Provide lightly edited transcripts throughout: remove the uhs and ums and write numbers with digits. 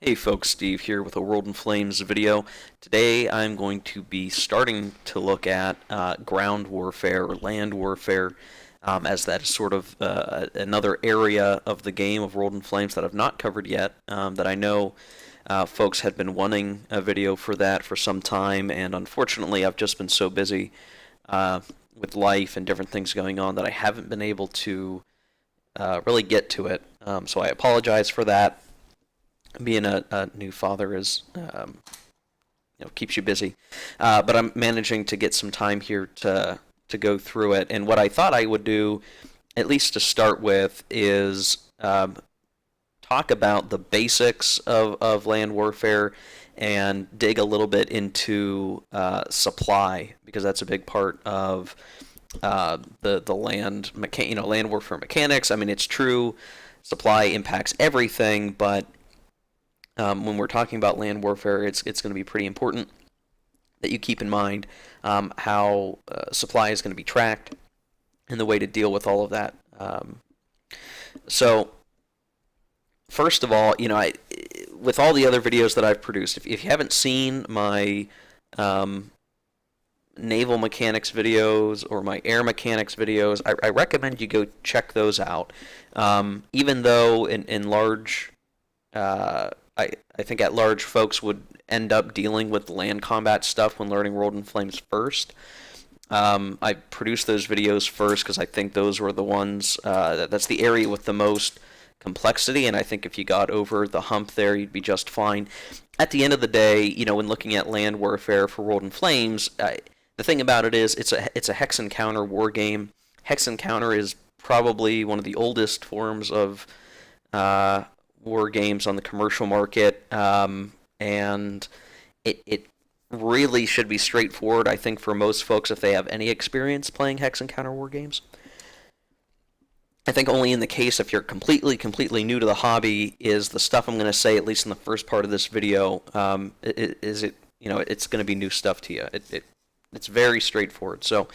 Hey folks, Steve here with a World in Flames video. Today I'm going to be starting to look at ground warfare or land warfare, as that is sort of another area of the game of World in Flames that I've not covered yet, that I know folks had been wanting a video for that for some time, and unfortunately I've just been so busy with life and different things going on that I haven't been able to really get to it. So I apologize for that. Being a new father is, keeps you busy. But I'm managing to get some time here to go through it. And what I thought I would do, at least to start with, is talk about the basics of land warfare and dig a little bit into supply, because that's a big part of the land warfare mechanics. I mean, it's true, supply impacts everything, but when we're talking about land warfare, it's going to be pretty important that you keep in mind how supply is going to be tracked and the way to deal with all of that. So, first of all, with all the other videos that I've produced, if you haven't seen my naval mechanics videos or my air mechanics videos, I recommend you go check those out. Even though in large I think at large folks would end up dealing with land combat stuff when learning World in Flames first. I produced those videos first because I think those were the ones, that's the area with the most complexity, and I think if you got over the hump there, you'd be just fine. At the end of the day, when looking at land warfare for World in Flames, the thing about it is it's a hex encounter war game. Hex encounter is probably one of the oldest forms of war games on the commercial market, and it really should be straightforward, I think, for most folks if they have any experience playing hex encounter war games. I think only in the case if you're completely new to the hobby is the stuff I'm going to say, at least in the first part of this video, it's going to be new stuff to you. It's very straightforward. So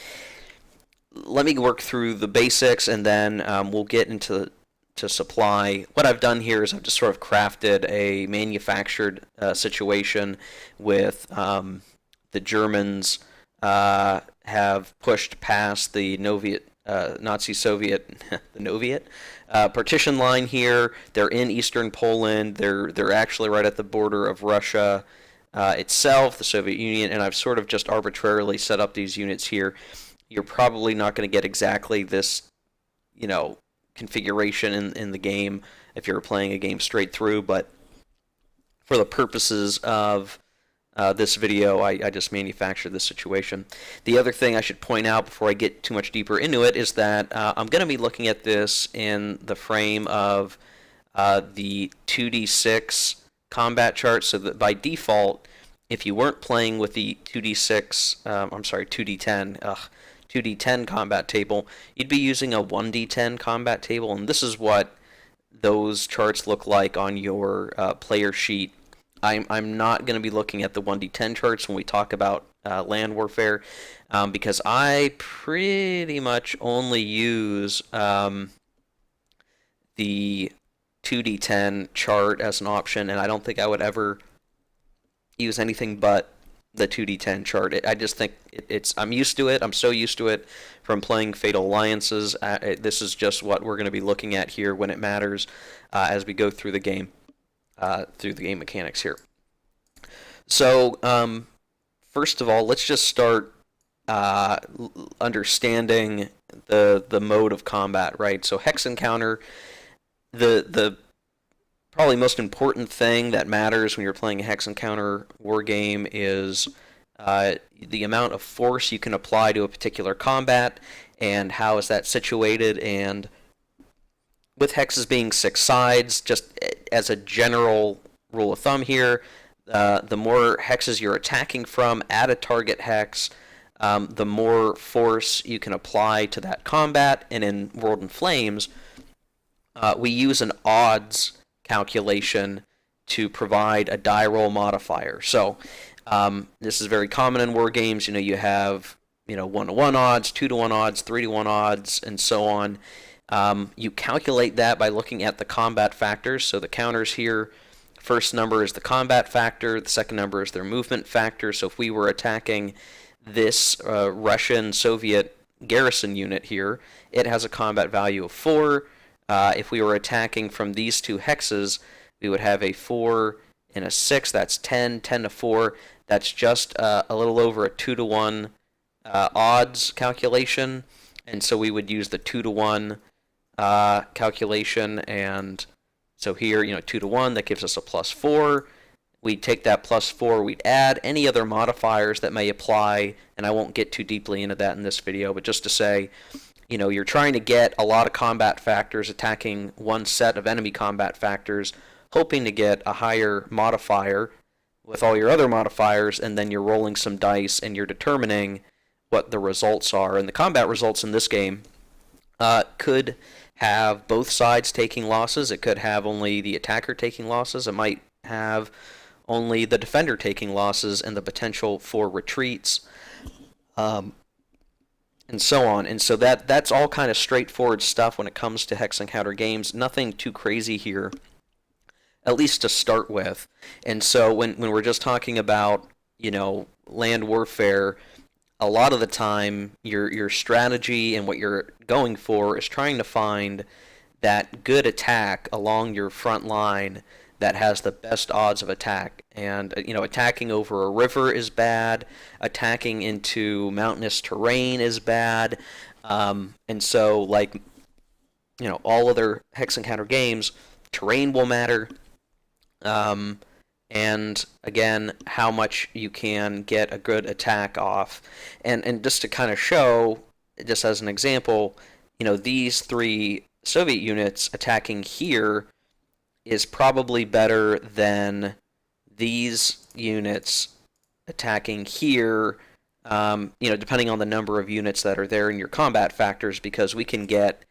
let me work through the basics, and then we'll get into supply. What I've done here is I've just sort of crafted a manufactured situation with the Germans have pushed past the Nazi-Soviet the Noviet partition line here. They're in eastern Poland. They're actually right at the border of Russia itself, the Soviet Union, and I've sort of just arbitrarily set up these units here. You're probably not going to get exactly this, configuration in the game if you're playing a game straight through, but for the purposes of this video, I just manufactured this situation. The other thing I should point out before I get too much deeper into it is that I'm going to be looking at this in the frame of the 2d6 combat chart, so that by default, if you weren't playing with the 2d10 combat table, you'd be using a 1d10 combat table, and this is what those charts look like on your player sheet. I'm not going to be looking at the 1d10 charts when we talk about land warfare, because I pretty much only use the 2d10 chart as an option, and I don't think I would ever use anything but the 2d10 chart. I just think I'm used to it. I'm so used to it from playing Fatal Alliances. This is just what we're going to be looking at here when it matters as we go through the game mechanics here. So first of all, let's just start understanding the mode of combat, right? So hex encounter, the probably most important thing that matters when you're playing a hex encounter war game is the amount of force you can apply to a particular combat and how is that situated. And with hexes being 6 sides, just as a general rule of thumb here, the more hexes you're attacking from at a target hex, the more force you can apply to that combat. And in World in Flames, we use an odds calculation to provide a die roll modifier. So this is very common in war games. You have 1-to-1 odds, 2-to-1 odds, 3-to-1 odds, and so on. You calculate that by looking at the combat factors. So the counters here first number is the combat factor, the second number is their movement factor. So if we were attacking this Russian-Soviet garrison unit here, it has a combat value of 4. If we were attacking from these two hexes, we would have a 4 and a 6. That's 10, 10 to 4. That's just a little over a 2-to-1 odds calculation. And so we would use the 2-to-1 calculation. And so here, 2-to-1, that gives us a +4. We'd take that +4, we'd add any other modifiers that may apply, and I won't get too deeply into that in this video, but just to say, you're trying to get a lot of combat factors, attacking one set of enemy combat factors, hoping to get a higher modifier with all your other modifiers, and then you're rolling some dice and you're determining what the results are. And the combat results in this game could have both sides taking losses. It could have only the attacker taking losses. It might have only the defender taking losses and the potential for retreats, and so on. And so that's all kind of straightforward stuff when it comes to hex encounter games. Nothing too crazy here, at least to start with. And so when we're just talking about, land warfare, a lot of the time your strategy and what you're going for is trying to find that good attack along your front line that has the best odds of attack. And, attacking over a river is bad. Attacking into mountainous terrain is bad. And so, all other hex encounter games, terrain will matter. And, again, how much you can get a good attack off. And just to kind of show, just as an example, these 3 Soviet units attacking here is probably better than these units attacking here, depending on the number of units that are there in your combat factors, because we can get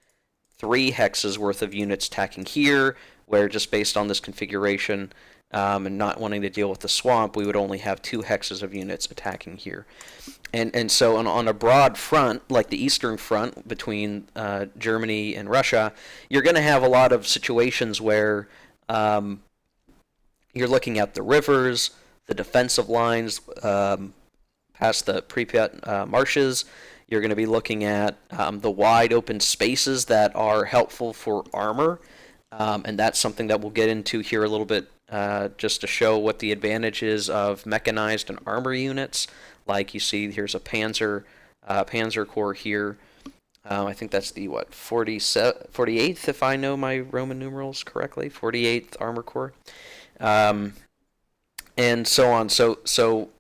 3 hexes worth of units attacking here, where just based on this configuration and not wanting to deal with the swamp, we would only have 2 hexes of units attacking here. And so on a broad front, like the Eastern Front between Germany and Russia, you're going to have a lot of situations where you're looking at the rivers, the defensive lines past the Pripyat marshes. You're going to be looking at the wide open spaces that are helpful for armor, and that's something that we'll get into here a little bit, just to show what the advantage is of mechanized and armor units. Like you see, here's a Panzer Corps here. I think that's the 48th, if I know my Roman numerals correctly, 48th Armor Corps, and so on. So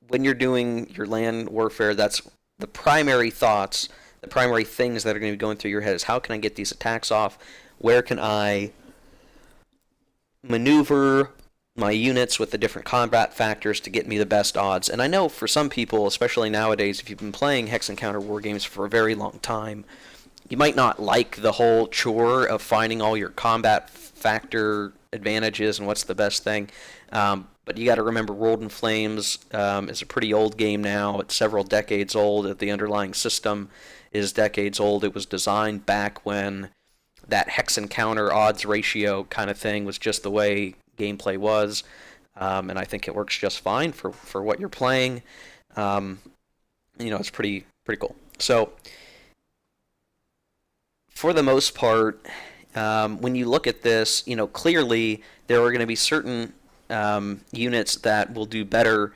when you're doing your land warfare, that's the primary thoughts, the primary things that are going to be going through your head is, how can I get these attacks off? Where can I maneuver my units with the different combat factors to get me the best odds? And I know for some people, especially nowadays, if you've been playing hex encounter war games for a very long time, you might not like the whole chore of finding all your combat factor advantages and what's the best thing. But you got to remember, World in Flames is a pretty old game now. It's several decades old. The underlying system is decades old. It was designed back when that hex encounter odds ratio kind of thing was just the way gameplay was, and I think it works just fine for what you're playing. It's pretty cool. So for the most part, when you look at this, clearly there are going to be certain units that will do better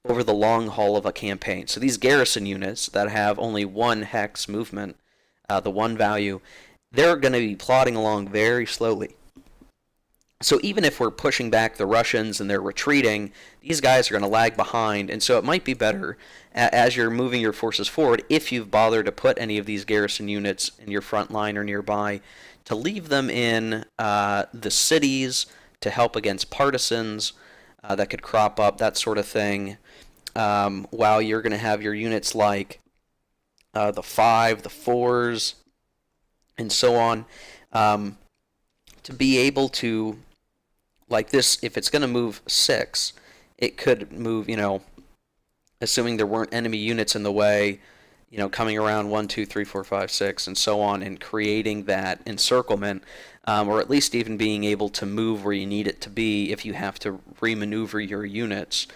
over the long haul of a campaign. So these garrison units that have only 1 hex movement, the 1 value, they're going to be plodding along very slowly. So even if we're pushing back the Russians and they're retreating, these guys are going to lag behind, and so it might be better, as you're moving your forces forward, if you've bothered to put any of these garrison units in your front line or nearby, to leave them in the cities to help against partisans that could crop up, that sort of thing, while you're going to have your units like the 5, the 4s, and so on, to be able to, like this, if it's going to move 6, it could move, assuming there weren't enemy units in the way, coming around 1, 2, 3, 4, 5, 6, and so on, and creating that encirclement, or at least even being able to move where you need it to be if you have to remaneuver your units.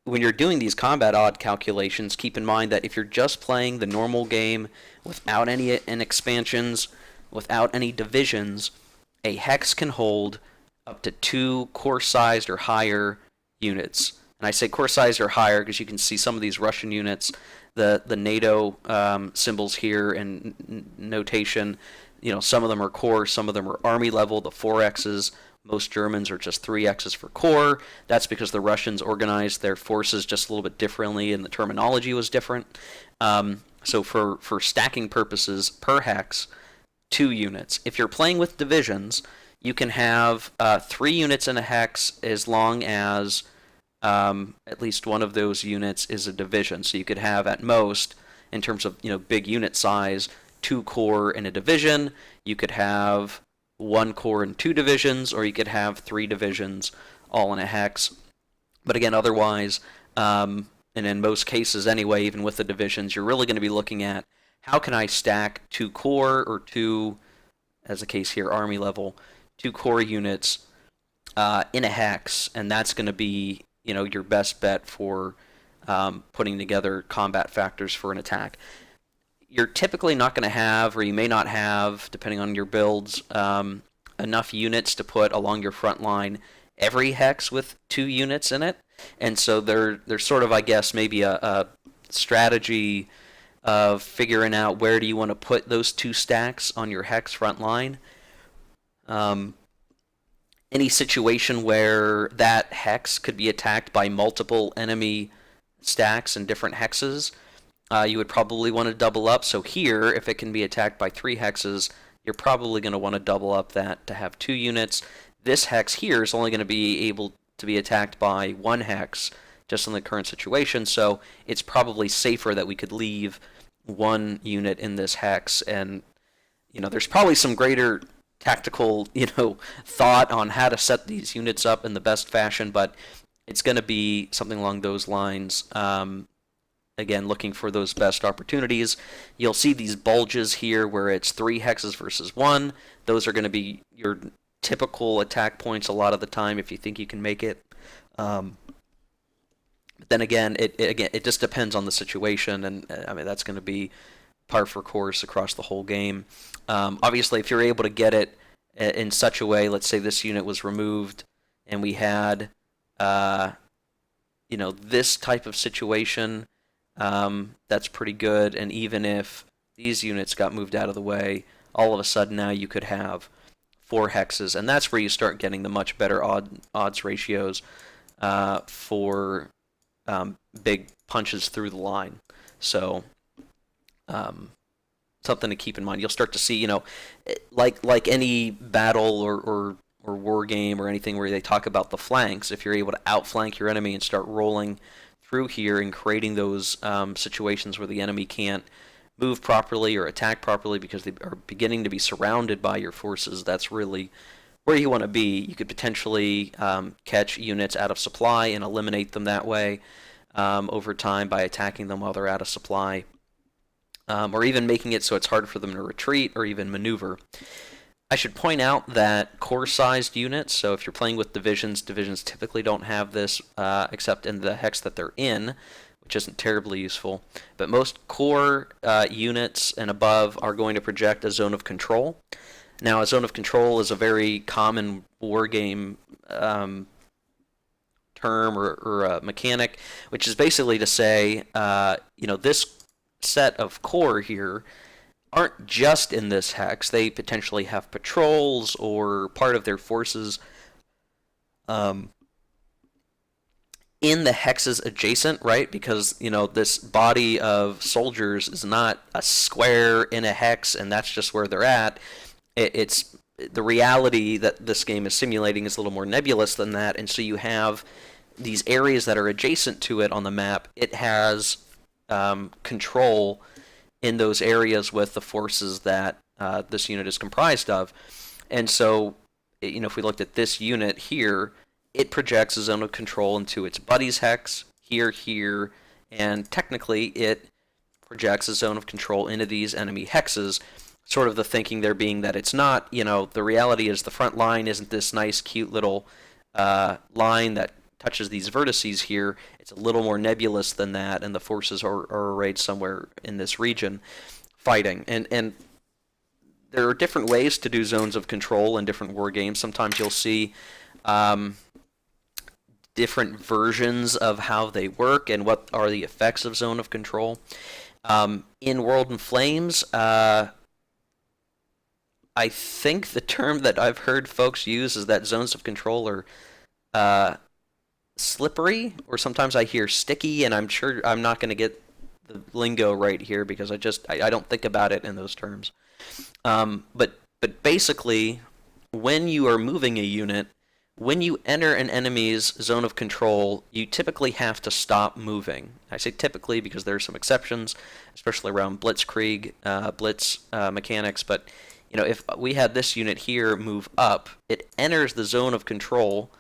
When you're doing these combat odd calculations, keep in mind that if you're just playing the normal game without any expansions, without any divisions, a hex can hold up to 2 core-sized or higher units. And I say core-sized or higher because you can see some of these Russian units, the NATO symbols here and notation. Some of them are core, some of them are army level, the 4Xs. Most Germans are just 3Xs for core. That's because the Russians organized their forces just a little bit differently and the terminology was different. So for stacking purposes, per hex, 2 units. If you're playing with divisions, you can have 3 units in a hex as long as at least one of those units is a division. So you could have at most, in terms of big unit size, 2 core in a division. You could have 1 core and 2 divisions, or you could have 3 divisions all in a hex. But again, otherwise, and in most cases anyway, even with the divisions, you're really going to be looking at how can I stack 2 core or 2, as the case here, army level, 2 core units in a hex, and that's going to be your best bet for putting together combat factors for an attack. You're typically not going to have, or you may not have, depending on your builds, enough units to put along your front line every hex with 2 units in it. And so there's sort of, I guess, maybe a strategy of figuring out where do you want to put those 2 stacks on your hex front line. Any situation where that hex could be attacked by multiple enemy stacks and different hexes, you would probably want to double up. So here, if it can be attacked by 3 hexes, you're probably going to want to double up that to have 2 units. This hex here is only going to be able to be attacked by 1 hex, just in the current situation, so it's probably safer that we could leave 1 unit in this hex. And there's probably some greater tactical thought on how to set these units up in the best fashion, but it's going to be something along those lines. Again, looking for those best opportunities. You'll see these bulges here where it's 3 hexes versus 1. Those are going to be your typical attack points a lot of the time if you think you can make it. But then again, it just depends on the situation, and that's going to be par for course across the whole game. Obviously, if you're able to get it in such a way, let's say this unit was removed and we had this type of situation, that's pretty good. And even if these units got moved out of the way, all of a sudden now you could have 4 hexes, and that's where you start getting the much better odds ratios for big punches through the line. So something to keep in mind. You'll start to see, like any battle or war game or anything where they talk about the flanks, if you're able to outflank your enemy and start rolling through here and creating those situations where the enemy can't move properly or attack properly because they are beginning to be surrounded by your forces, that's really where you want to be. You could potentially catch units out of supply and eliminate them that way over time by attacking them while they're out of supply, or even making it so it's hard for them to retreat or even maneuver. I should point out that core-sized units, so if you're playing with divisions typically don't have this except in the hex that they're in, which isn't terribly useful. But most core units and above are going to project a zone of control. Now, a zone of control is a very common war game term or a mechanic, which is basically to say, this set of core here aren't just in this hex. They potentially have patrols or part of their forces in the hexes adjacent, right? Because, this body of soldiers is not a square in a hex and that's just where they're at. It's the reality that this game is simulating is a little more nebulous than that, and so you have these areas that are adjacent to it on the map. It has control in those areas with the forces that this unit is comprised of. And so, if we looked at this unit here, it projects a zone of control into its buddy's hex, here, and technically it projects a zone of control into these enemy hexes. Sort of the thinking there being that it's not, the reality is the front line isn't this nice, cute little line that touches these vertices here. It's a little more nebulous than that, and the forces are arrayed somewhere in this region fighting. And there are different ways to do zones of control in different war games. Sometimes you'll see different versions of how they work and what are the effects of zone of control. In World in Flames, I think the term that I've heard folks use is that zones of control are slippery, or sometimes I hear sticky, and I'm sure I'm not going to get the lingo right here because I don't think about it in those terms. But basically, when you are moving a unit, when you enter an enemy's zone of control, you typically have to stop moving. I say typically because there are some exceptions, especially around blitzkrieg, blitz mechanics, but if we had this unit here move up, it enters the zone of control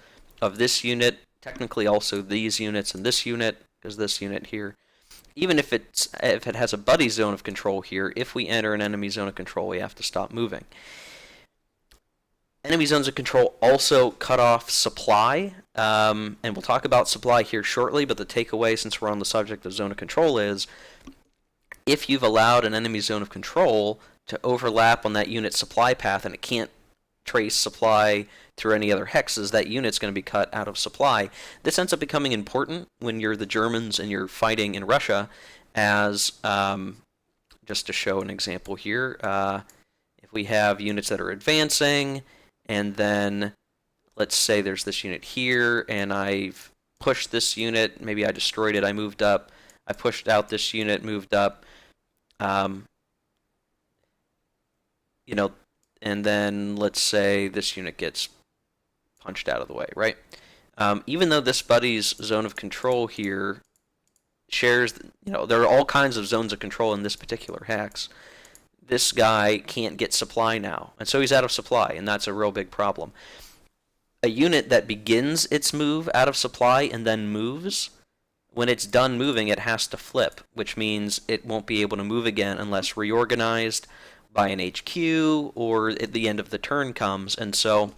of this unit, technically also these units and this unit, because this unit here. Even if it has a buddy zone of control here, if we enter an enemy zone of control, we have to stop moving. Enemy zones of control also cut off supply, and we'll talk about supply here shortly, but the takeaway, since we're on the subject of zone of control, is if you've allowed an enemy zone of control to overlap on that unit's supply path and it can't trace supply through any other hexes, that unit's going to be cut out of supply. This ends up becoming important when you're the Germans and you're fighting in Russia, as just to show an example here, if we have units that are advancing, and then let's say there's this unit here, and I've pushed this unit, maybe I destroyed it, I moved up, I pushed out this unit, moved up, and then let's say this unit gets punched out of the way, right? Even though this buddy's zone of control here shares, there are all kinds of zones of control in this particular hex, this guy can't get supply now, and so he's out of supply, and that's a real big problem. A unit that begins its move out of supply and then moves, when it's done moving, it has to flip, which means it won't be able to move again unless reorganized by an HQ or at the end of the turn comes. And so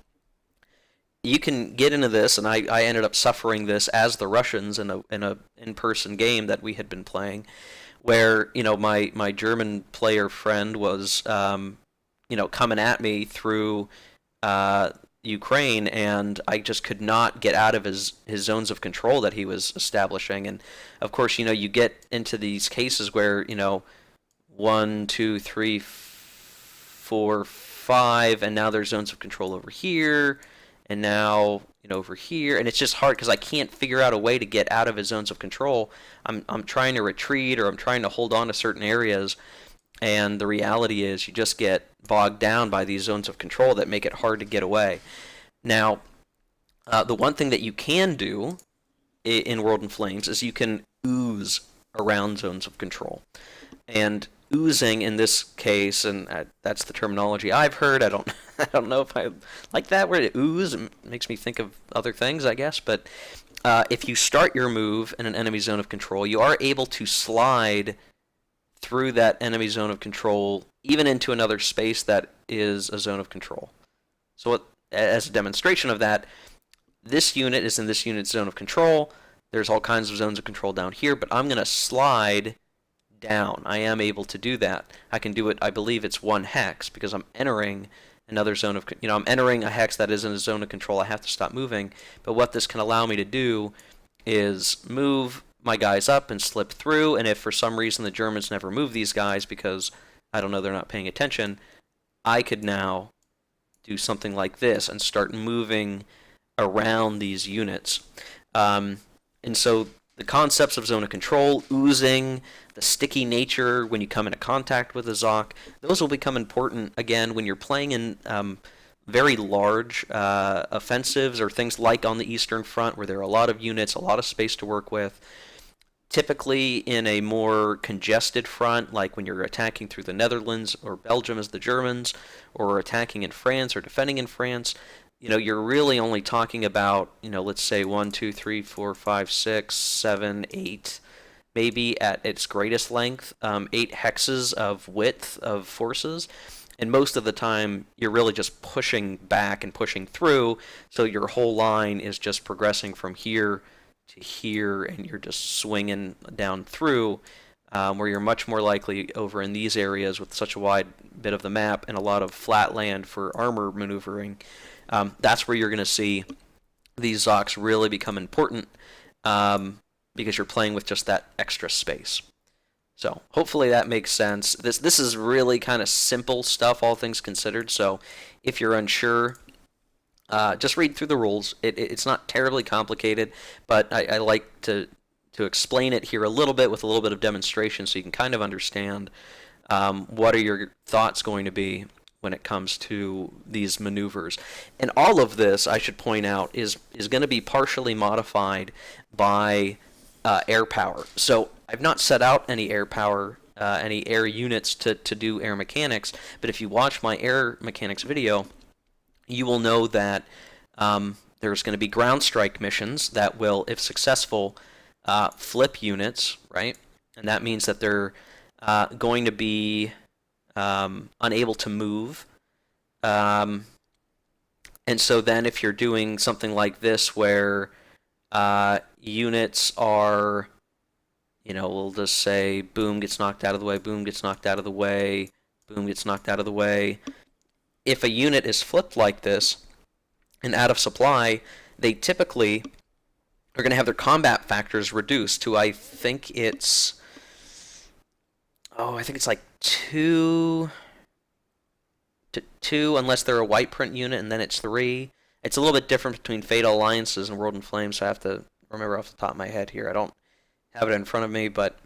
you can get into this, and I ended up suffering this as the Russians in a in-person game that we had been playing, where my German player friend was coming at me through Ukraine, and I just could not get out of his zones of control that he was establishing. And of course, you get into these cases where 1, 2, 3, 4, 5, and now there's zones of control over here, and now over here, and it's just hard because I can't figure out a way to get out of his zones of control. I'm trying to retreat, or I'm trying to hold on to certain areas, and the reality is you just get bogged down by these zones of control that make it hard to get away. Now, the one thing that you can do in World in Flames is you can ooze around zones of control. And oozing in this case, and that's the terminology I've heard. I don't know if I like that word, ooze. It makes me think of other things, I guess. But if you start your move in an enemy zone of control, you are able to slide through that enemy zone of control, even into another space that is a zone of control. So as a demonstration of that, this unit is in this unit's zone of control. There's all kinds of zones of control down here, but I'm going to slide down. I am able to do that. I can do it, I believe it's 1 hex, because I'm entering another zone of, I'm entering a hex that is in a zone of control. I have to stop moving. But what this can allow me to do is move my guys up and slip through, and if for some reason the Germans never move these guys because, I don't know, they're not paying attention, I could now do something like this and start moving around these units. And so the concepts of zone of control, oozing, the sticky nature when you come into contact with a Zoc, those will become important again when you're playing in very large offensives, or things like on the Eastern Front where there are a lot of units, a lot of space to work with. Typically in a more congested front, like when you're attacking through the Netherlands or Belgium as the Germans, or attacking in France or defending in France, you're really only talking about, let's say 1, 2, 3, 4, 5, 6, 7, 8 maybe at its greatest length, 8 hexes of width of forces. And most of the time, you're really just pushing back and pushing through, so your whole line is just progressing from here to here, and you're just swinging down through, where you're much more likely over in these areas with such a wide bit of the map and a lot of flat land for armor maneuvering. That's where you're going to see these Zocs really become important, because you're playing with just that extra space. So hopefully that makes sense. This is really kind of simple stuff, all things considered. So if you're unsure, just read through the rules. It's not terribly complicated, but I like to explain it here a little bit with a little bit of demonstration so you can kind of understand what are your thoughts going to be when it comes to these maneuvers. And all of this, I should point out, is going to be partially modified by air power. So I've not set out any air power, any air units to do air mechanics, but if you watch my air mechanics video, you will know that there's going to be ground strike missions that will, if successful, flip units, right? And that means that they're going to be unable to move. And so then if you're doing something like this where units are, we'll just say boom gets knocked out of the way, boom gets knocked out of the way, boom gets knocked out of the way. If a unit is flipped like this and out of supply, they typically are going to have their combat factors reduced to, I think it's like 2 to 2, unless they're a white print unit, and then it's 3. It's a little bit different between Fatal Alliances and World in Flames, so I have to remember off the top of my head here. I don't have it in front of me, but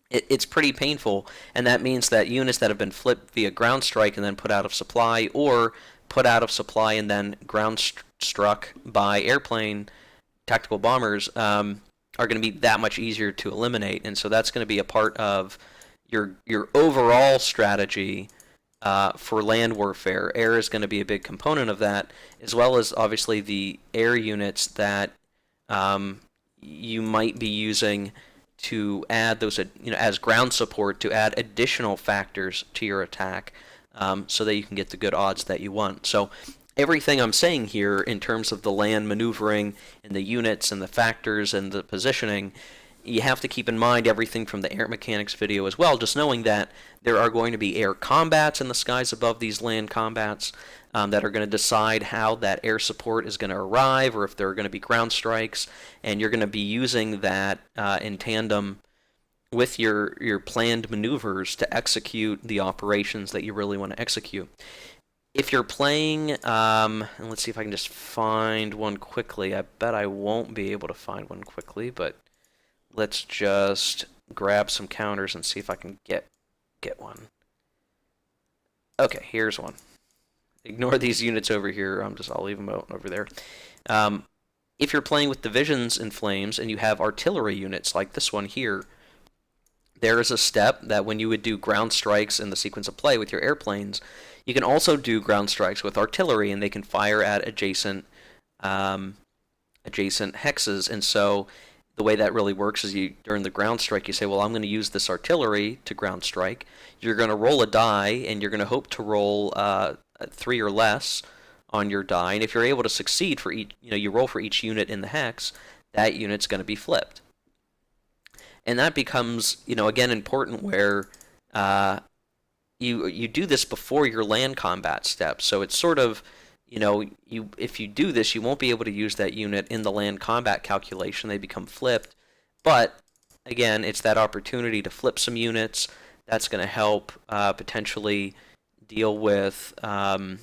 it's pretty painful, and that means that units that have been flipped via ground strike and then put out of supply, or put out of supply and then ground struck by airplane tactical bombers, are going to be that much easier to eliminate. And so that's going to be a part of your overall strategy for land warfare. Air is going to be a big component of that, as well as obviously the air units that you might be using to add those, as ground support, to add additional factors to your attack, so that you can get the good odds that you want. So everything I'm saying here in terms of the land maneuvering and the units and the factors and the positioning, you have to keep in mind everything from the air mechanics video as well, just knowing that there are going to be air combats in the skies above these land combats that are going to decide how that air support is going to arrive, or if there are going to be ground strikes, and you're going to be using that in tandem with your planned maneuvers to execute the operations that you really want to execute. If you're playing, and let's see if I can just find one quickly. I bet I won't be able to find one quickly, but let's just grab some counters and see if I can get one. Okay, here's one. Ignore these units over here. I'll leave them out over there. If you're playing with divisions in Flames and you have artillery units like this one here, there is a step that when you would do ground strikes in the sequence of play with your airplanes, you can also do ground strikes with artillery, and they can fire at adjacent hexes. And so the way that really works is during the ground strike, you say, well, I'm going to use this artillery to ground strike. You're going to roll a die, and you're going to hope to roll 3 or less on your die. And if you're able to succeed for each, you roll for each unit in the hex, that unit's going to be flipped. And that becomes, again, important where you do this before your land combat step. So it's sort of, if you do this, you won't be able to use that unit in the land combat calculation. They become flipped. But again, it's that opportunity to flip some units. That's going to help potentially deal with the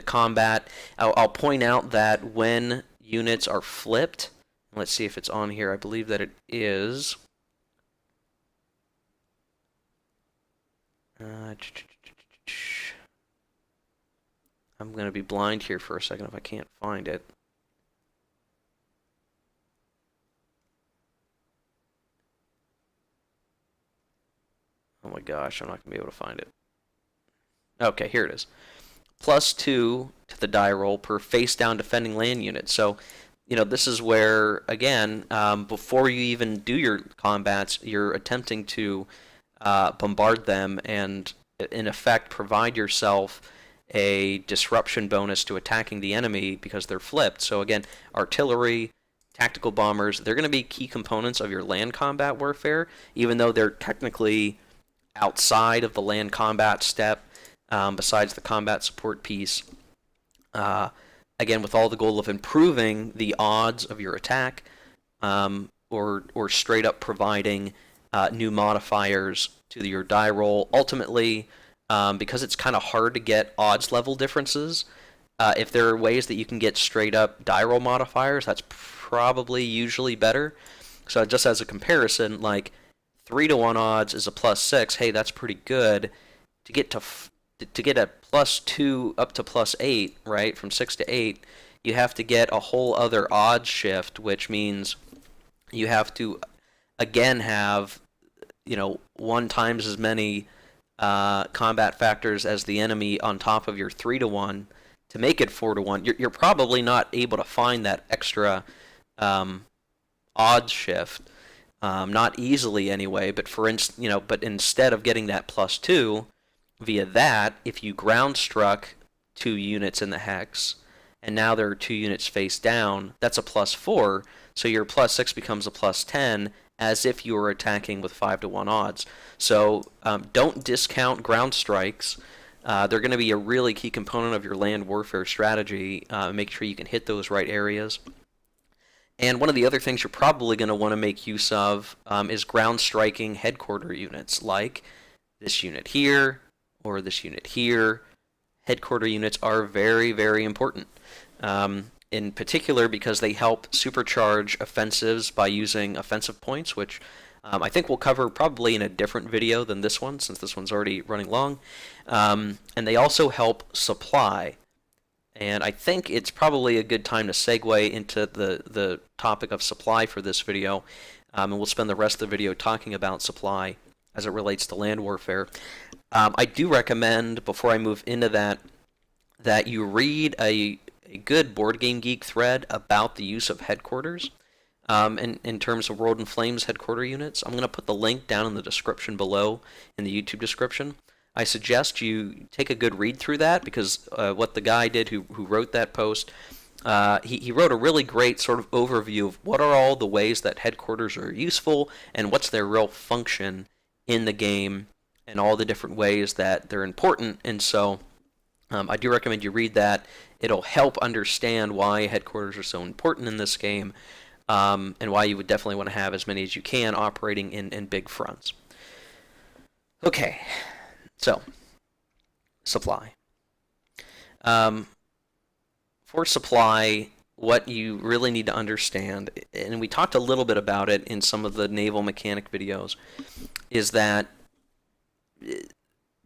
combat. I'll point out that when units are flipped, let's see if it's on here. I believe that it is. I'm going to be blind here for a second if I can't find it. Oh my gosh, I'm not going to be able to find it. Okay, here it is. +2 to the die roll per face-down defending land unit. So this is where, again, before you even do your combats, you're attempting to bombard them and, in effect, provide yourself a disruption bonus to attacking the enemy because they're flipped. So again, artillery, tactical bombers, they're going to be key components of your land combat warfare, even though they're technically outside of the land combat step, besides the combat support piece. Again, with all the goal of improving the odds of your attack, or straight up providing new modifiers to your die roll. Ultimately, because it's kind of hard to get odds level differences, if there are ways that you can get straight up die roll modifiers, that's probably usually better. So just as a comparison, like 3-to-1 odds is a +6. Hey, that's pretty good. To get a +2 up to +8, right, from 6 to 8, you have to get a whole other odds shift, which means you have to again have 1 times as many combat factors as the enemy on top of your 3-to-1 to make it 4-to-1. You're probably not able to find that extra odds shift, not easily anyway. But but instead of getting that +2 via that, if you ground struck 2 units in the hex, and now there are 2 units face down, that's a +4. So your +6 becomes a +10, as if you were attacking with 5-to-1 odds. So don't discount ground strikes. They're going to be a really key component of your land warfare strategy. Make sure you can hit those right areas. And one of the other things you're probably going to want to make use of is ground striking headquarter units, like this unit here or this unit here. Headquarter units are very, very important. In particular because they help supercharge offensives by using offensive points, which I think we'll cover probably in a different video than this one, since this one's already running long. And they also help supply. And I think it's probably a good time to segue into the topic of supply for this video. And we'll spend the rest of the video talking about supply as it relates to land warfare. I do recommend, before I move into that you read a good Board Game Geek thread about the use of headquarters in terms of World in Flames headquarter units. I'm going to put the link down in the description below, in the YouTube description. I suggest you take a good read through that, because what the guy did who wrote that post, he wrote a really great sort of overview of what are all the ways that headquarters are useful and what's their real function in the game and all the different ways that they're important. And so I do recommend you read that. It'll help understand why headquarters are so important in this game, and why you would definitely want to have as many as you can operating in big fronts. Okay, so supply. For supply, what you really need to understand, and we talked a little bit about it in some of the naval mechanic videos, is that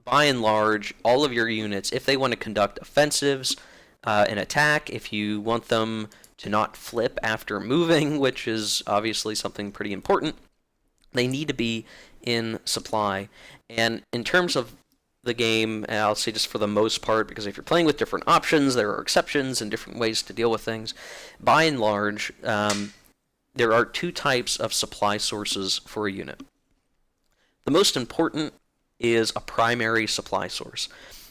by and large, all of your units, if they want to conduct offensives, an attack, if you want them to not flip after moving, which is obviously something pretty important, they need to be in supply. And in terms of the game, I'll say just for the most part, because if you're playing with different options, there are exceptions and different ways to deal with things. By and large, there are 2 types of supply sources for a unit. The most important is a primary supply source.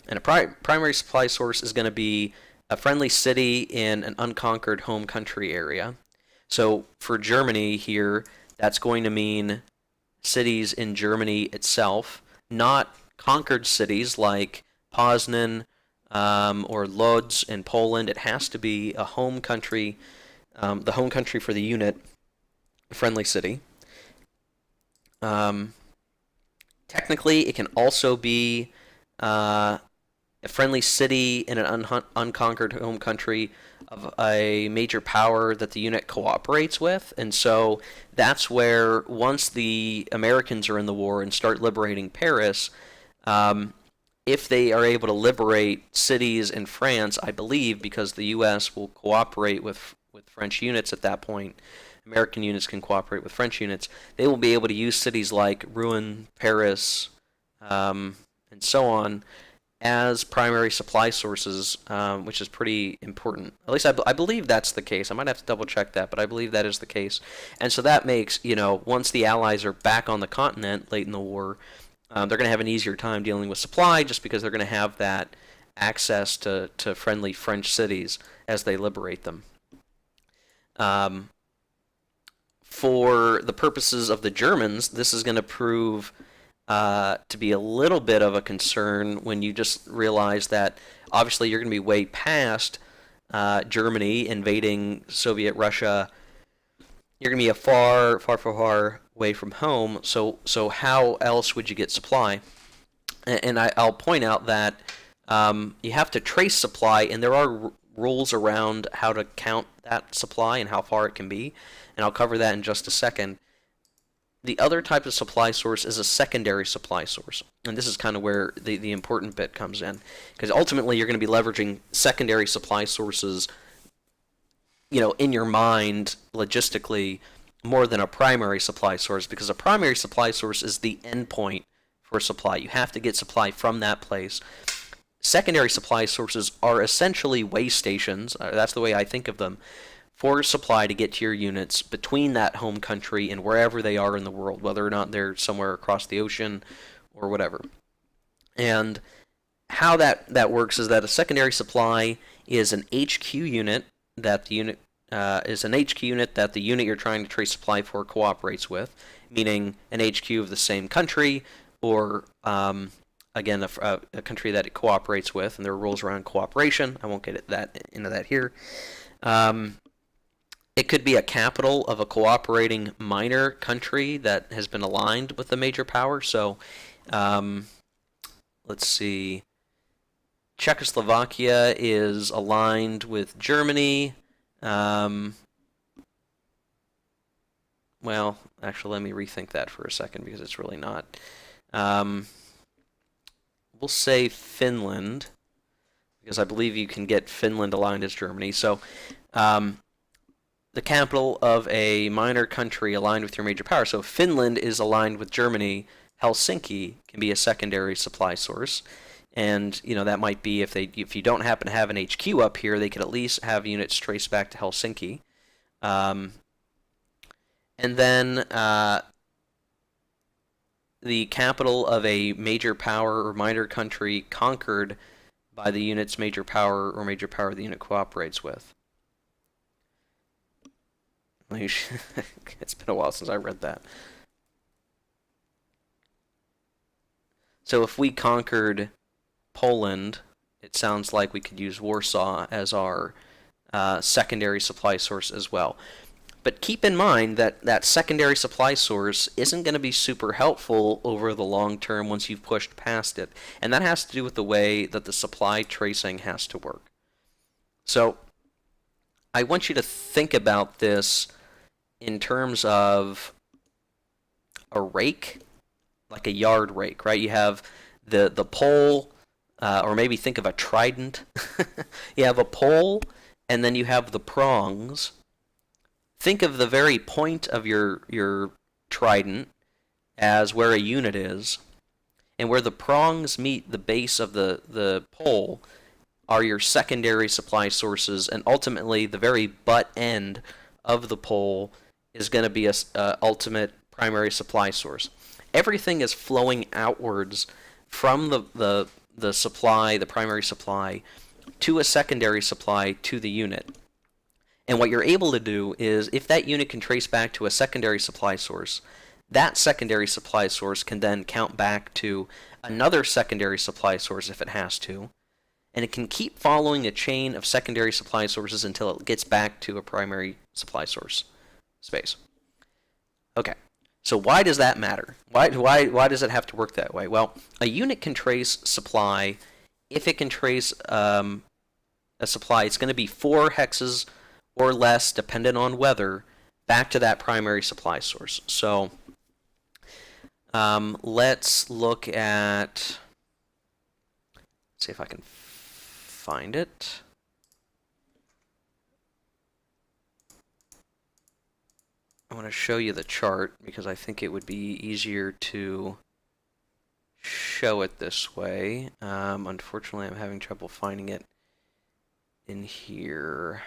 And a primary supply source is going to be a friendly city in an unconquered home country area. So for Germany here, that's going to mean cities in Germany itself, not conquered cities like Poznan or Lodz in Poland. It has to be a home country, the home country for the unit, a friendly city. Technically, it can also be a friendly city in an unconquered home country of a major power that the unit cooperates with. And so that's where, once the Americans are in the war and start liberating Paris, if they are able to liberate cities in France, I believe, because the U.S. will cooperate with French units at that point, American units can cooperate with French units, they will be able to use cities like Rouen, Paris, and so on, as primary supply sources, which is pretty important. At least I believe that's the case. I might have to double check that, but I believe that is the case. And so that makes, once the Allies are back on the continent late in the war, they're going to have an easier time dealing with supply just because they're going to have that access to friendly French cities as they liberate them. For the purposes of the Germans, this is going to prove to be a little bit of a concern when you just realize that obviously you're going to be way past Germany invading Soviet Russia. You're going to be a far, far, far, far away from home. So how else would you get supply? And I'll point out that you have to trace supply, and there are rules around how to count that supply and how far it can be. And I'll cover that in just a second. The other type of supply source is a secondary supply source. And this is kind of where the important bit comes in. Because ultimately you're going to be leveraging secondary supply sources, in your mind, logistically, more than a primary supply source. Because a primary supply source is the endpoint for supply. You have to get supply from that place. Secondary supply sources are essentially way stations. That's the way I think of them. For supply to get to your units between that home country and wherever they are in the world, whether or not they're somewhere across the ocean or whatever. And how that works is that a secondary supply is an HQ unit that the unit that the unit you're trying to trace supply for cooperates with, meaning an HQ of the same country or again a country that it cooperates with, and there are rules around cooperation. I won't get into that here. It could be a capital of a cooperating minor country that has been aligned with the major power. So, let's see. Czechoslovakia is aligned with Germany. Well, actually, let me rethink that for a second because it's really not. We'll say Finland, because I believe you can get Finland aligned as Germany. So, the capital of a minor country aligned with your major power. So if Finland is aligned with Germany, Helsinki can be a secondary supply source. And that might be if you don't happen to have an HQ up here, they could at least have units traced back to Helsinki. And then the capital of a major power or minor country conquered by the unit's major power or major power the unit cooperates with. It's been a while since I read that. So if we conquered Poland, it sounds like we could use Warsaw as our secondary supply source as well. But keep in mind that secondary supply source isn't going to be super helpful over the long term once you've pushed past it. And that has to do with the way that the supply tracing has to work. So I want you to think about this in terms of a rake, like a yard rake, right? You have the pole, or maybe think of a trident. You have a pole, and then you have the prongs. Think of the very point of your trident as where a unit is, and where the prongs meet the base of the pole are your secondary supply sources, and ultimately the very butt end of the pole is going to be a ultimate primary supply source. Everything is flowing outwards from the supply, the primary supply, to a secondary supply to the unit. And what you're able to do is, if that unit can trace back to a secondary supply source, that secondary supply source can then count back to another secondary supply source if it has to, and it can keep following a chain of secondary supply sources until it gets back to a primary supply source space. Okay, so why does that matter? Why does it have to work that way? Well, a unit can trace supply. If it can trace a supply, it's going to be 4 hexes or less, dependent on weather, back to that primary supply source. So let's look at, let's see if I can find it. I want to show you the chart because I think it would be easier to show show it this way. Unfortunately, I'm having trouble finding it in here,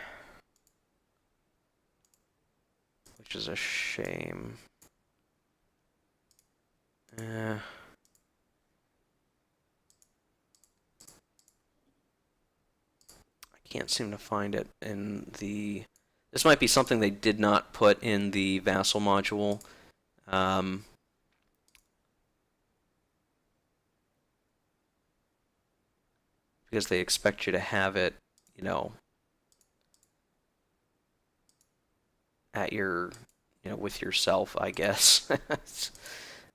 which is a shame. I can't seem to find it in the... This might be something they did not put in the vassal module. Because they expect you to have it, you know, at your, with yourself, I guess.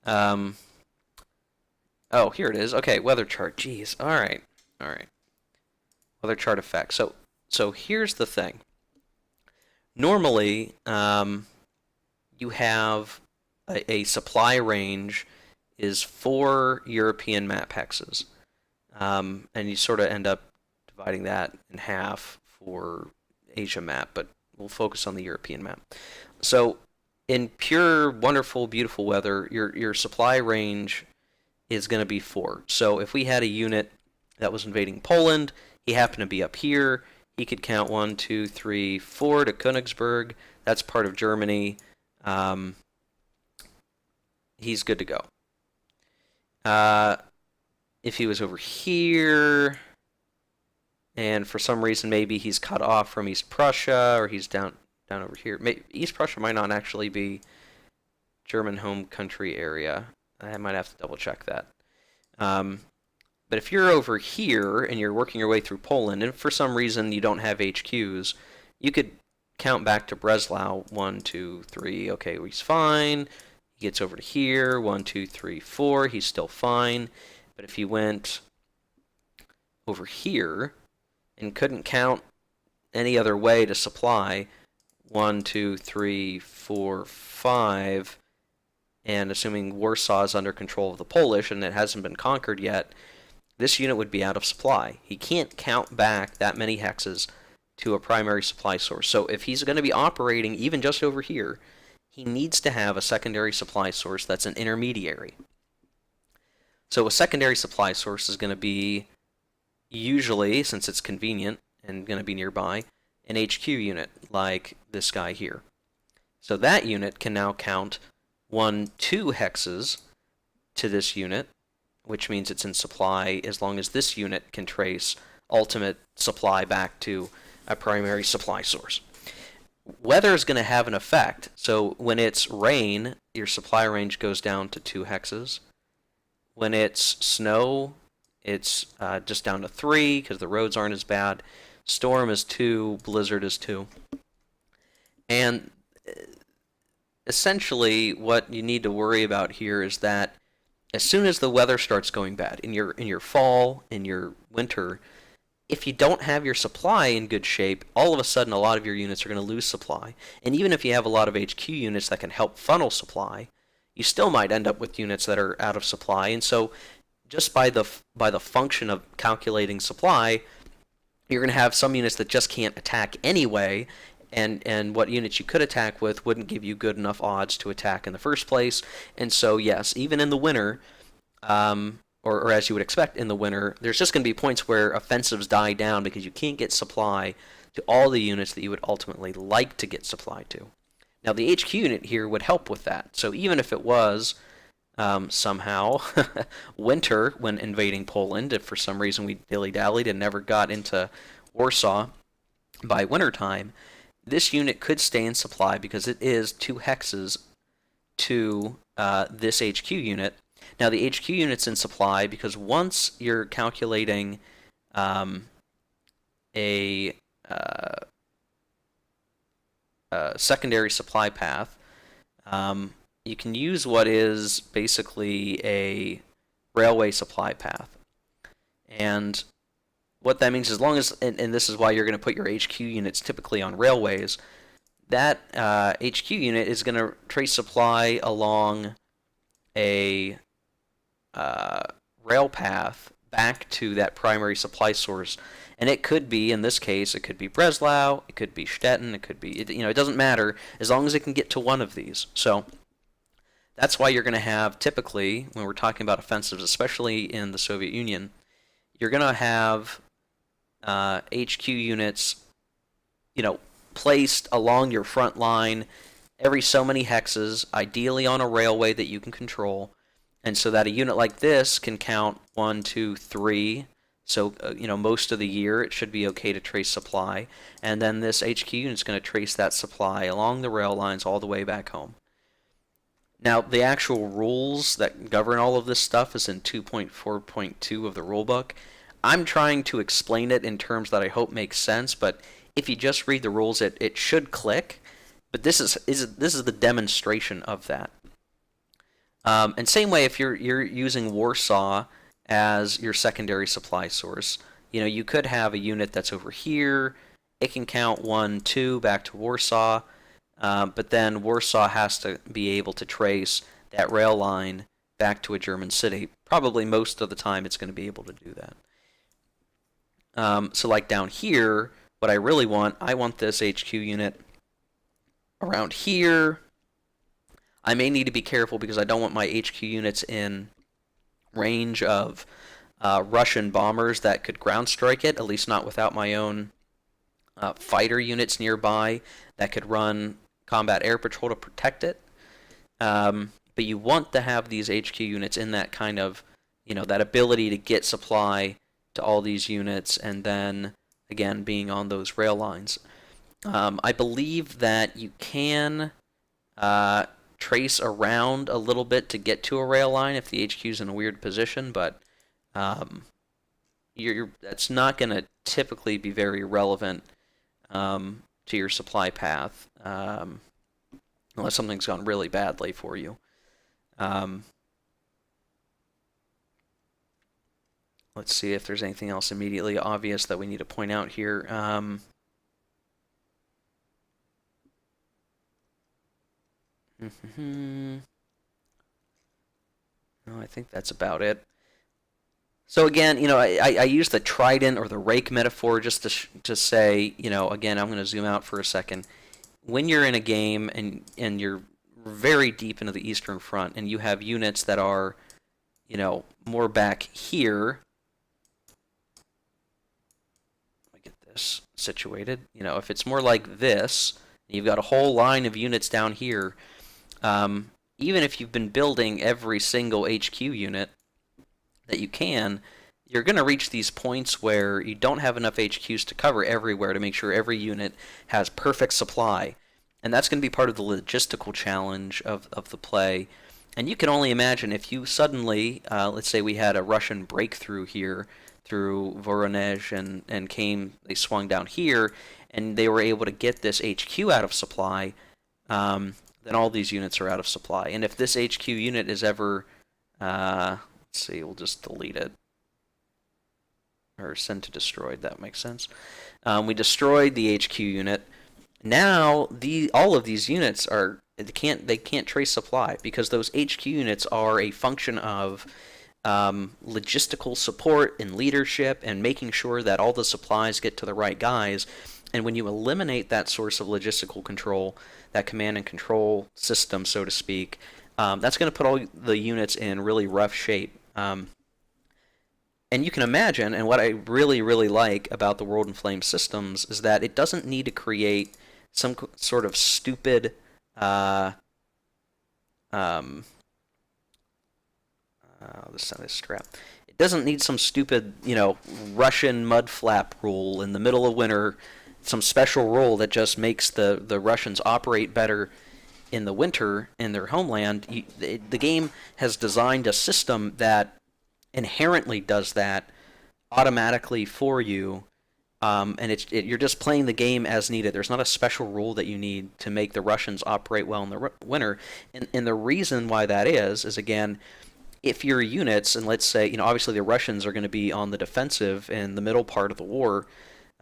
Oh, here it is. Okay, weather chart. Jeez. All right. Weather chart effect. So here's the thing. Normally, you have a supply range is 4 European map hexes. And you sort of end up dividing that in half for Asia map, but we'll focus on the European map. So in pure, wonderful, beautiful weather, your supply range is going to be 4. So if we had a unit that was invading Poland, he happened to be up here, he could count 1, 2, 3, 4 to Königsberg. That's part of Germany. He's good to go. If he was over here, and for some reason maybe he's cut off from East Prussia, or he's down over here. East Prussia might not actually be German home country area. I might have to double check that. But if you're over here and you're working your way through Poland, and for some reason you don't have HQs, you could count back to Breslau. 1, 2, 3. Okay, he's fine. He gets over to here. 1, 2, 3, 4. He's still fine. But if he went over here and couldn't count any other way to supply, 1, 2, 3, 4, 5, and assuming Warsaw is under control of the Polish and it hasn't been conquered yet, this unit would be out of supply. He can't count back that many hexes to a primary supply source. So if he's going to be operating even just over here, he needs to have a secondary supply source that's an intermediary. So a secondary supply source is going to be, usually, since it's convenient and going to be nearby, an HQ unit like this guy here. So that unit can now count 1, 2 hexes to this unit, which means it's in supply as long as this unit can trace ultimate supply back to a primary supply source. Weather is going to have an effect. So when it's rain, your supply range goes down to 2 hexes. When it's snow, it's just down to 3 because the roads aren't as bad. Storm is 2, blizzard is 2. And essentially what you need to worry about here is that as soon as the weather starts going bad, in your fall, in your winter, if you don't have your supply in good shape, all of a sudden a lot of your units are going to lose supply. And even if you have a lot of HQ units that can help funnel supply, you still might end up with units that are out of supply. And so just by the function of calculating supply, you're going to have some units that just can't attack anyway, and what units you could attack with wouldn't give you good enough odds to attack in the first place. And so yes, even in the winter, or as you would expect in the winter, there's just going to be points where offensives die down because you can't get supply to all the units that you would ultimately like to get supply to. Now the HQ unit here would help with that. So even if it was somehow winter when invading Poland, if for some reason we dilly-dallied and never got into Warsaw by wintertime, this unit could stay in supply because it is 2 hexes to this HQ unit. Now the HQ unit's in supply because once you're calculating a secondary supply path, you can use what is basically a railway supply path. And what that means, as long as, and this is why you're going to put your HQ units typically on railways, that HQ unit is going to trace supply along a rail path back to that primary supply source. And it could be, in this case, it could be Breslau, it could be Stettin, it could be, it doesn't matter, as long as it can get to one of these. So That's why you're going to have, typically, when we're talking about offensives, especially in the Soviet Union, you're going to have HQ units, placed along your front line every so many hexes, ideally on a railway that you can control, and so that a unit like this can count 1, 2, 3. So, most of the year it should be okay to trace supply, and then this HQ unit is going to trace that supply along the rail lines all the way back home. Now, the actual rules that govern all of this stuff is in 2.4.2 of the rulebook. I'm trying to explain it in terms that I hope make sense, but if you just read the rules, it should click. But this is the demonstration of that. And same way, if you're using Warsaw as your secondary supply source, you could have a unit that's over here. It can count 1, 2 back to Warsaw, but then Warsaw has to be able to trace that rail line back to a German city. Probably most of the time, it's going to be able to do that. So like down here, what I really want, I want this HQ unit around here. I may need to be careful because I don't want my HQ units in range of Russian bombers that could ground strike it, at least not without my own fighter units nearby that could run combat air patrol to protect it. But you want to have these HQ units in that kind of, that ability to get supply to all these units, and then again being on those rail lines. I believe that you can trace around a little bit to get to a rail line if the HQ is in a weird position, but that's not going to typically be very relevant to your supply path, unless something's gone really badly for you. Let's see if there's anything else immediately obvious that we need to point out here. No, I think that's about it. So again, I use the trident or the rake metaphor just to say, again, I'm going to zoom out for a second. When you're in a game and you're very deep into the Eastern Front and you have units that are, more back here. This situated. If it's more like this, you've got a whole line of units down here. Even if you've been building every single HQ unit that you can, you're going to reach these points where you don't have enough HQs to cover everywhere to make sure every unit has perfect supply. And that's going to be part of the logistical challenge of the play. And you can only imagine if you suddenly, let's say we had a Russian breakthrough here, through Voronezh and they swung down here, and they were able to get this HQ out of supply, then all these units are out of supply. And if this HQ unit is ever, let's see, we'll just delete it, or send to destroyed, that makes sense. We destroyed the HQ unit. Now, all of these units they can't trace supply, because those HQ units are a function of logistical support and leadership and making sure that all the supplies get to the right guys. And when you eliminate that source of logistical control, that command and control system, so to speak, that's going to put all the units in really rough shape. And you can imagine, and what I really, really like about the World in Flames systems is that it doesn't need to create some sort of stupid this strap. It doesn't need some stupid, Russian mud flap rule in the middle of winter, some special rule that just makes the Russians operate better in the winter in their homeland. The game has designed a system that inherently does that automatically for you, and you're just playing the game as needed. There's not a special rule that you need to make the Russians operate well in the winter, and the reason why that is again, if your units, and let's say, obviously the Russians are going to be on the defensive in the middle part of the war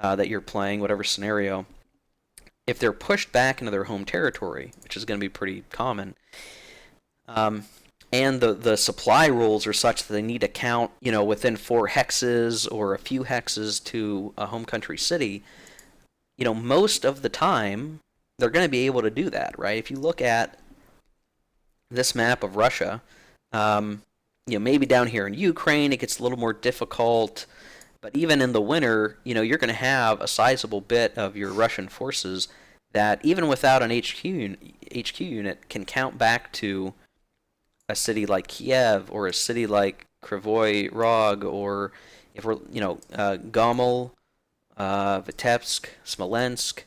that you're playing, whatever scenario, if they're pushed back into their home territory, which is going to be pretty common, and the supply rules are such that they need to count, within 4 hexes or a few hexes to a home country city, most of the time they're going to be able to do that, right? If you look at this map of Russia, maybe down here in Ukraine it gets a little more difficult, but even in the winter, you're going to have a sizable bit of your Russian forces that even without an HQ unit can count back to a city like Kiev or a city like Kryvyi Rog, or if we're Gomel, Vitebsk, Smolensk,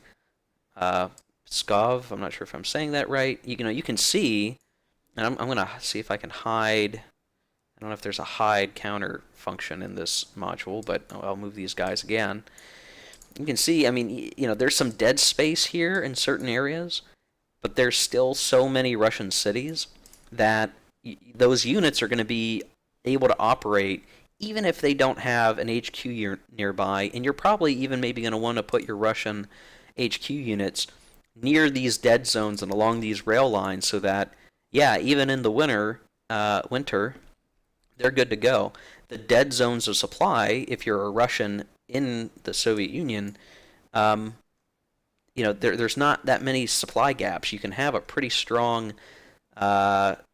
Pskov. I'm not sure if I'm saying that right. You can see, and I'm gonna see if I can hide. I don't know if there's a hide counter function in this module, but I'll move these guys again. You can see, I mean, there's some dead space here in certain areas, but there's still so many Russian cities that those units are going to be able to operate even if they don't have an HQ nearby, and you're probably even maybe going to want to put your Russian HQ units near these dead zones and along these rail lines so that, yeah, even in the winter, they're good to go. The dead zones of supply, if you're a Russian in the Soviet Union, there's not that many supply gaps. You can have a pretty strong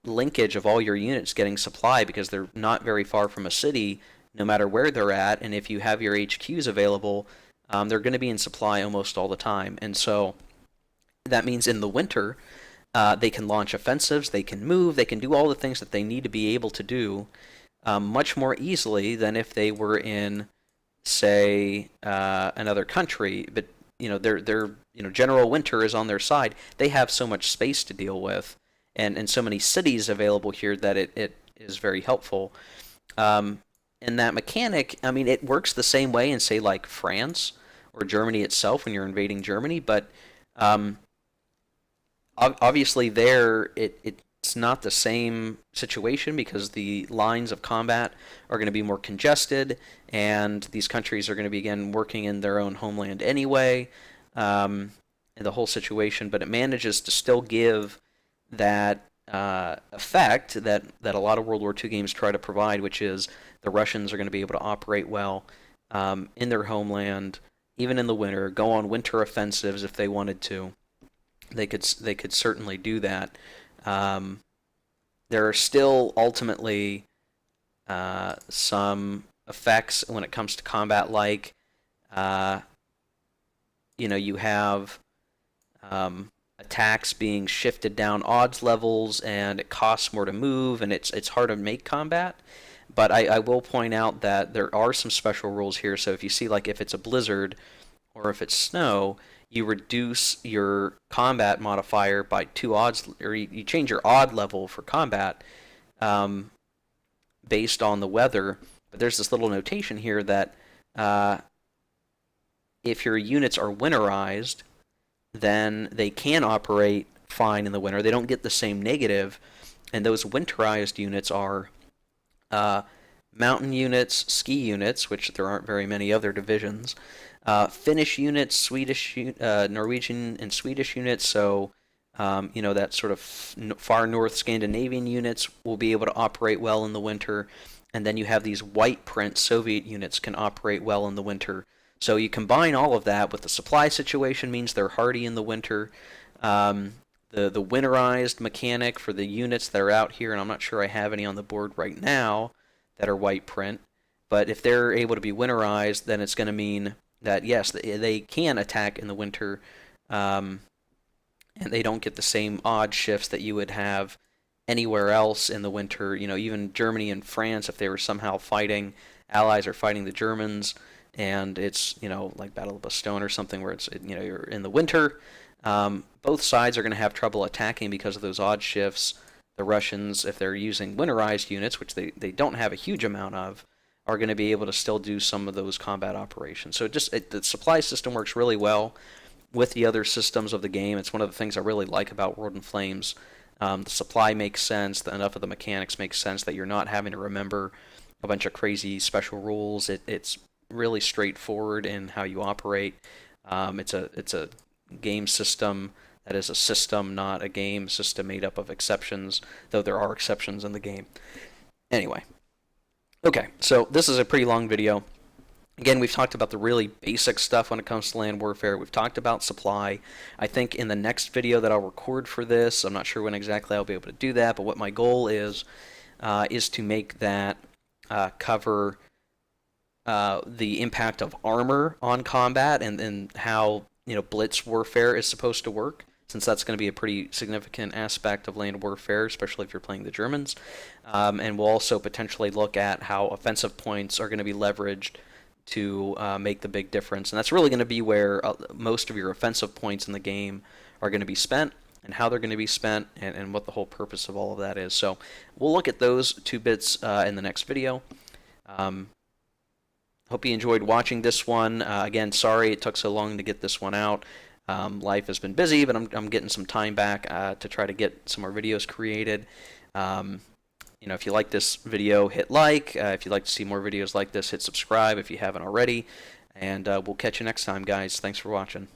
linkage of all your units getting supply because they're not very far from a city, no matter where they're at. And if you have your HQs available, they're going to be in supply almost all the time. And so that means in the winter, they can launch offensives, they can move, they can do all the things that they need to be able to do much more easily than if they were in, say, another country. But their general winter is on their side. They have so much space to deal with, and so many cities available here that it is very helpful. And that mechanic, I mean, it works the same way in, say, like France or Germany itself when you're invading Germany, but obviously there it's not the same situation because the lines of combat are going to be more congested, and these countries are going to be, again, working in their own homeland anyway, in the whole situation, but it manages to still give that effect that a lot of World War II games try to provide, which is the Russians are going to be able to operate well in their homeland, even in the winter, go on winter offensives if they wanted to. They could certainly do that. There are still ultimately some effects when it comes to combat, like you have attacks being shifted down odds levels, and it costs more to move, and it's hard to make combat. But I will point out that there are some special rules here. So if you see, like, if it's a blizzard or if it's snow, you reduce your combat modifier by 2 odds, or you change your odd level for combat based on the weather. But there's this little notation here that if your units are winterized, then they can operate fine in the winter. They don't get the same negative, and those winterized units are mountain units, ski units, which there aren't very many other divisions, Finnish units, Swedish, Norwegian, and Swedish units. So, that sort of far north Scandinavian units will be able to operate well in the winter. And then you have these white print Soviet units can operate well in the winter. So you combine all of that with the supply situation means they're hardy in the winter. The winterized mechanic for the units that are out here, and I'm not sure I have any on the board right now that are white print, but if they're able to be winterized, then it's going to mean that, yes, they can attack in the winter, and they don't get the same odd shifts that you would have anywhere else in the winter. Even Germany and France, if they were somehow fighting, allies are fighting the Germans, and it's, like Battle of Bastogne or something where it's, you're in the winter, both sides are going to have trouble attacking because of those odd shifts. The Russians, if they're using winterized units, which they don't have a huge amount of, are going to be able to still do some of those combat operations. So the supply system works really well with the other systems of the game. It's one of the things I really like about World in Flames. The supply makes sense, enough of the mechanics make sense that you're not having to remember a bunch of crazy special rules. It's really straightforward in how you operate. It's a game system that is a system, not a game system made up of exceptions, though there are exceptions in the game. Anyway. Okay, so this is a pretty long video. Again, we've talked about the really basic stuff when it comes to land warfare. We've talked about supply. I think in the next video that I'll record for this, I'm not sure when exactly I'll be able to do that, but what my goal is to make that cover the impact of armor on combat and how blitz warfare is supposed to work, since that's going to be a pretty significant aspect of land warfare, especially if you're playing the Germans. And we'll also potentially look at how offensive points are going to be leveraged to make the big difference. And that's really going to be where most of your offensive points in the game are going to be spent, and how they're going to be spent, and what the whole purpose of all of that is. So we'll look at those 2 bits in the next video. Hope you enjoyed watching this one. Again, sorry it took so long to get this one out. Life has been busy, but I'm getting some time back to try to get some more videos created. If you like this video, hit like. If you'd like to see more videos like this, hit subscribe if you haven't already. And we'll catch you next time, guys. Thanks for watching.